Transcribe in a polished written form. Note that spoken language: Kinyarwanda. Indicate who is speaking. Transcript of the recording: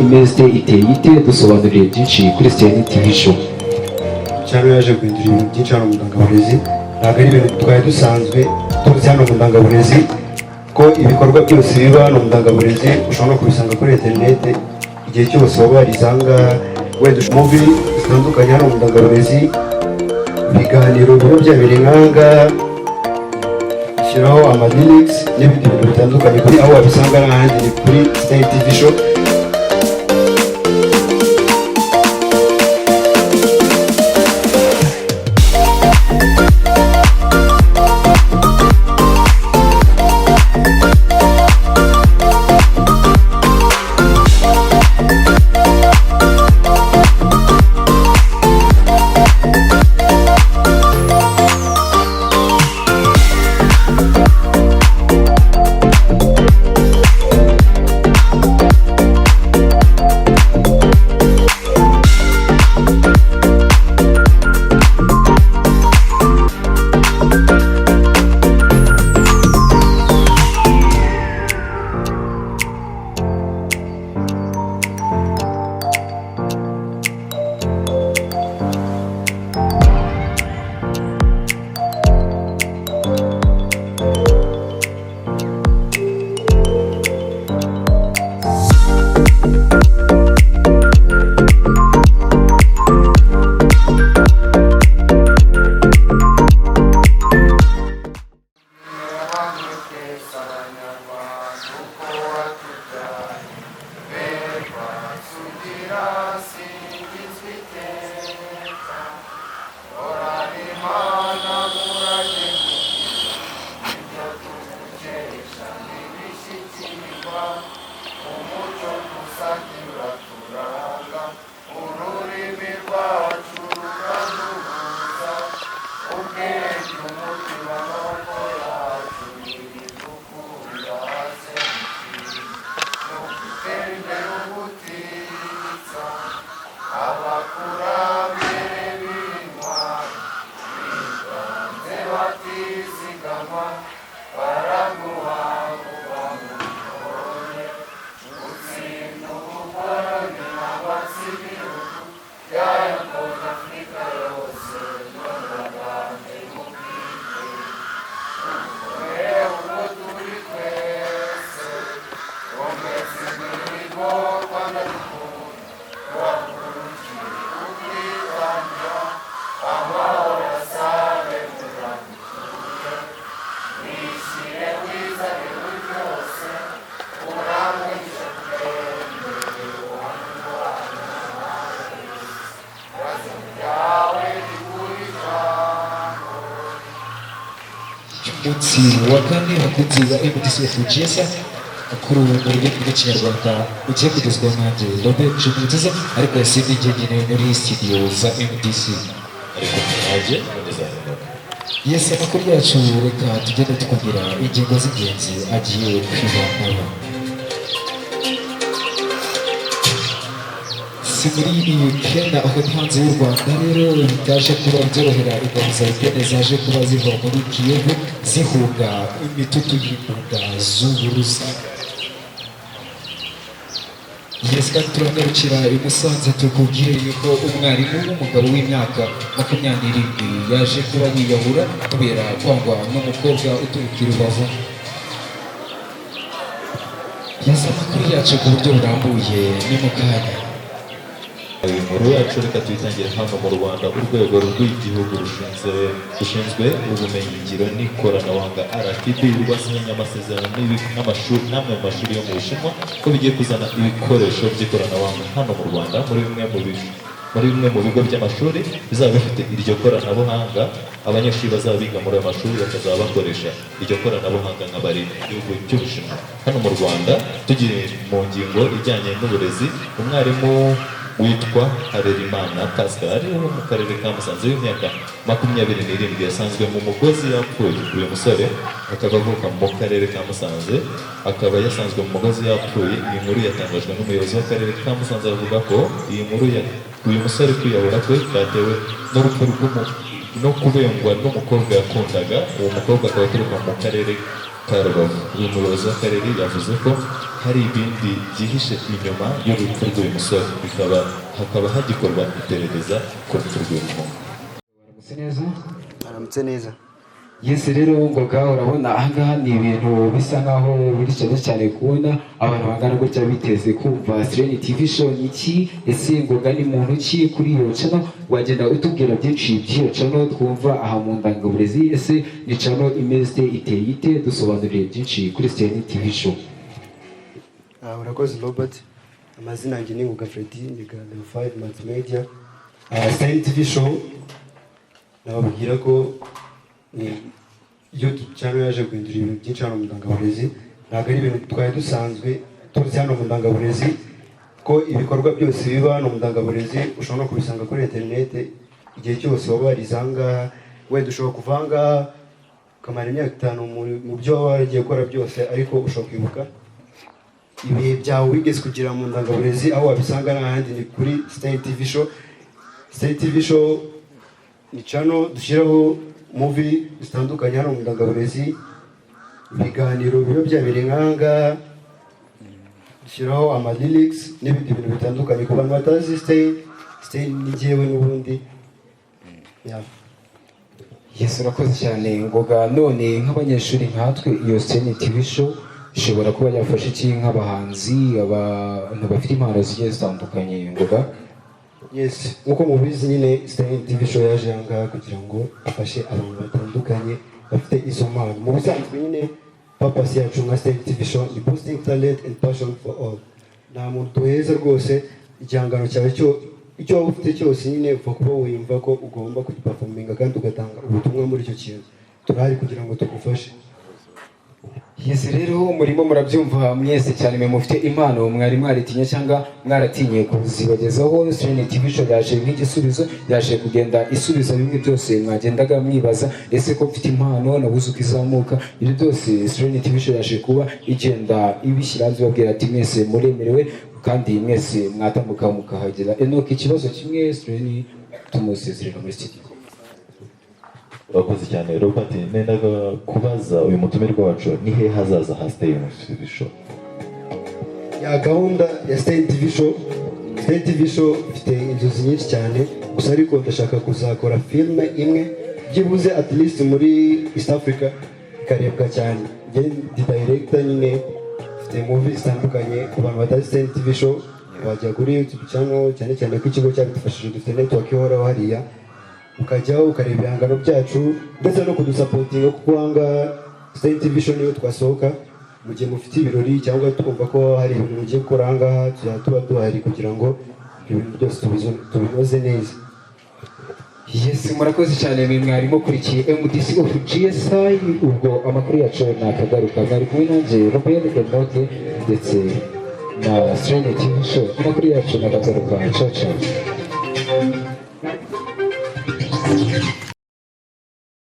Speaker 1: imeze iteye ite dusobanuriye byinshi kuri Stern TV show.
Speaker 2: Cyane yaje guhindura ibintu byinshi hano mu ndangaburezi, ntabwo ari ibintu twari dusanzwe tuzi hano mu ndangaburezi, ko ibikorwa byose biba hano mu ndangaburezi ushobora no kubisanga kuri interinete igihe cyose waba warisanga, wenda muvi zitandukanye hano mu ndangaburezi, ibiganiro biba byabereye nk'aha, shyiraho amadinix n'ibindi bintu bitandukanye, kuri aho wabisanga n'ahandi ni kuri Stern TV show.
Speaker 3: umunsi wa kane abakunzi ba MDCF Ugesa kuri ubu mu rurimi rw'ikinyarwanda ugiye kugezwaho nanjye Robert Jumutiza, ariko yasibye igenewe muri studio za MDC.
Speaker 4: ariko nanjye ndezahinduka.
Speaker 3: Yes, amakuru yacu reka tugende tukagira ingingo z'ingenzi agiye kwibandaho. Si muri iyi kenda aho hanze y'u Rwanda rero bitaje kuba byorohera ingabo za Ukraine zaje kuba ziva muri Kiev zihunga imitutu y'imbuga z'Uburusiya. Yes, kandi turagarukira i Musanze tukubwire yuko umwarimu w'umugabo w'imyaka 27 yaje kuba yiyahura kubera kwangwa n'umukobwa uturuka i Rubavu. Yes, amakuru yacu ku buryo burambuye ni mu kanya.
Speaker 4: Inkuru yacu reka tuyitangire hano mu Rwanda. Urwego rw'igihugu rushinzwe ubumenyingiro n'ikoranabuhanga RTP rwasinye amasezerano n'amashuri n'amwe mu mashuri yo mu Bushinwa ko bigiye kuzana ibikoresho by'ikoranabuhanga hano mu Rwanda muri bimwe mu bigo by'amashuri bizaba bifite iryo koranabuhanga. Abanyeshuri bazaba biga muri ayo mashuri bakazaba bakoresha iryo koranabuhanga nka bari mu gihugu cy'Ubushinwa. Hano mu Rwanda tugiye mu ngingo ijyanye n'uburezi, umwarimu witwa Harerimana Pascal wo mu karere ka Musanze w'imyaka 27 yasanzwe mu mugozi yapfuye. Uyu musore akaba avuka mu karere ka Musanze, akaba yasanzwe mu mugozi yapfuye. Iyi nkuru yatangajwe n'umuyobozi w'akarere ka Musanze avuga ko iyi nkuru uyu musore kwiyahura kwe byatewe n'urupfu no kubengwa n'umukobwa yakundaga. Uwo mukobwa akaba aturuka mu karere ka Rubavu. Uyu muyobozi w'akarere yavuze ko hari ibindi byihishe inyuma y'urupfu rw'uyu musore hakaba hagikorwa iperereza ku rupfu rw'uyu muhungu.
Speaker 1: Waramutse neza.
Speaker 2: aramutse neza.
Speaker 1: Yes rero ngoga urabona ahangaha ni ibintu bisa nkaho biri cyane kubona abantu bangana gutya biteze kumva Serenity TV show iki, ese ngoga ni muntu ki kuri iyo channel, wagenda utubwira byinshi by'iyo channel twumva aha mu ndangaburezi, ese ni channel imeze iteye ite, dusobanurire byinshi kuri Serenity TV show.
Speaker 2: Urakoze Robert, amazina yanjye ni Ngoga Freddy, niga level 5 multimedia. Serenity TV show nababwira ko ni YouTube channel yaje guhindura ibintu byinshi hano mu ndangaburezi. Ntabwo ari ibintu twari dusanzwe tuzi hano mu ndangaburezi, ko ibikorwa byose biba hano mu ndangaburezi ushobora no kubisanga kuri internet igihe cyose waba warizanga. Wenda ushobora kuvanga ukamara imyaka 5 mu byo waba waragiye gukora byose, ariko ushobora kwibuka ibihe byawe wigeze kugira mu ndangaburezi. Aho wabisanga n'ahandi ni kuri Serenity TV show. Serenity TV show ni channel dushyiraho movie zitandukanye hano mu ndangaburezi, ibiganiro biba byabereye nk'ahangaha, dushyiraho ama lyrics n'ibindi bintu bitandukanye ku bantu batazi Stay ni jyewe n'ubundi.
Speaker 1: Yes urakoze cyane ngoga. None nk'abanyeshuri nkatwe iyo Serenity TV show ishobora kuba yafasha iki nk'abahanzi, abantu bafite impano zigiye zitandukanye ngoga?
Speaker 2: Yes, nkuko mubizi nyine Serenity TV show yaje ahangaha kugira ngo afashe abantu batandukanye bafite izo mpano. Mu bisanzwe nyine purpose yacu nka Serenity TV show ni boosting talent and passion for all. Nta muntu duheza rwose igihangano cyawe icyo waba ufite cyose nyine upfa kuba wiyumva ko ugomba kugiperforminga kandi ugatanga ubutumwa muri icyo kintu. Turahari kugira ngo tugufashe.
Speaker 1: Yes rero murimo murabyumva mwese cyane, mwe mufite impano mwari mwaritinya cyangwa mwaratinye kuzibagezaho. Serenity TV show yaje nk'igisubizo, yaje kugenda isubiza bimwe byose mwagendaga mwibaza, ese ko mfite impano nabuze uko izamuka. Ibyo byose Serenity TV show yaje kuba igenda ibishyira zibabwira ati mwese muremerewe kandi mwese mwatambuka mukahagera. Enoki ikibazo kimwe Serenity tumusezerera muri studio.
Speaker 4: Urakoze cyane Robert, nendaga kubaza uyu mutumirwa wacu ni he hazaza ha Serenity TV show?
Speaker 2: Ya gahunda ya Serenity TV show, Serenity TV show ifite inzozi nyinshi cyane, gusa ariko ndashaka kuzakora filme imwe byibuze at least muri East Africa ikarebwa cyane. Njye ndi director nyine, ifite movies zitandukanye. Ku bantu batazi Serenity TV show bajya kuri YouTube channel, cyane ko ikigo cyadufashije dufite network ihoraho hariya, ukajyaho ukareba ibihangano byacu ndetse no kudusapotinga, kuko hanga Serenity TV show niyo twasohoka mu gihe mufite ibirori cyangwa twumva ko hari ibintu mugiye gukora ahangaha, tuba duhari kugira ngo ibintu byose tubinoze neza.
Speaker 1: Yes murakoze cyane mwe mwari mukurikiye MDC of GSI. Ubwo amakuru yacu nakagaruka, mwari kumwe nanjye Robert Denote ndetse na Serenity TV show. Amakuru yacu nakagaruka. Ciao ciao.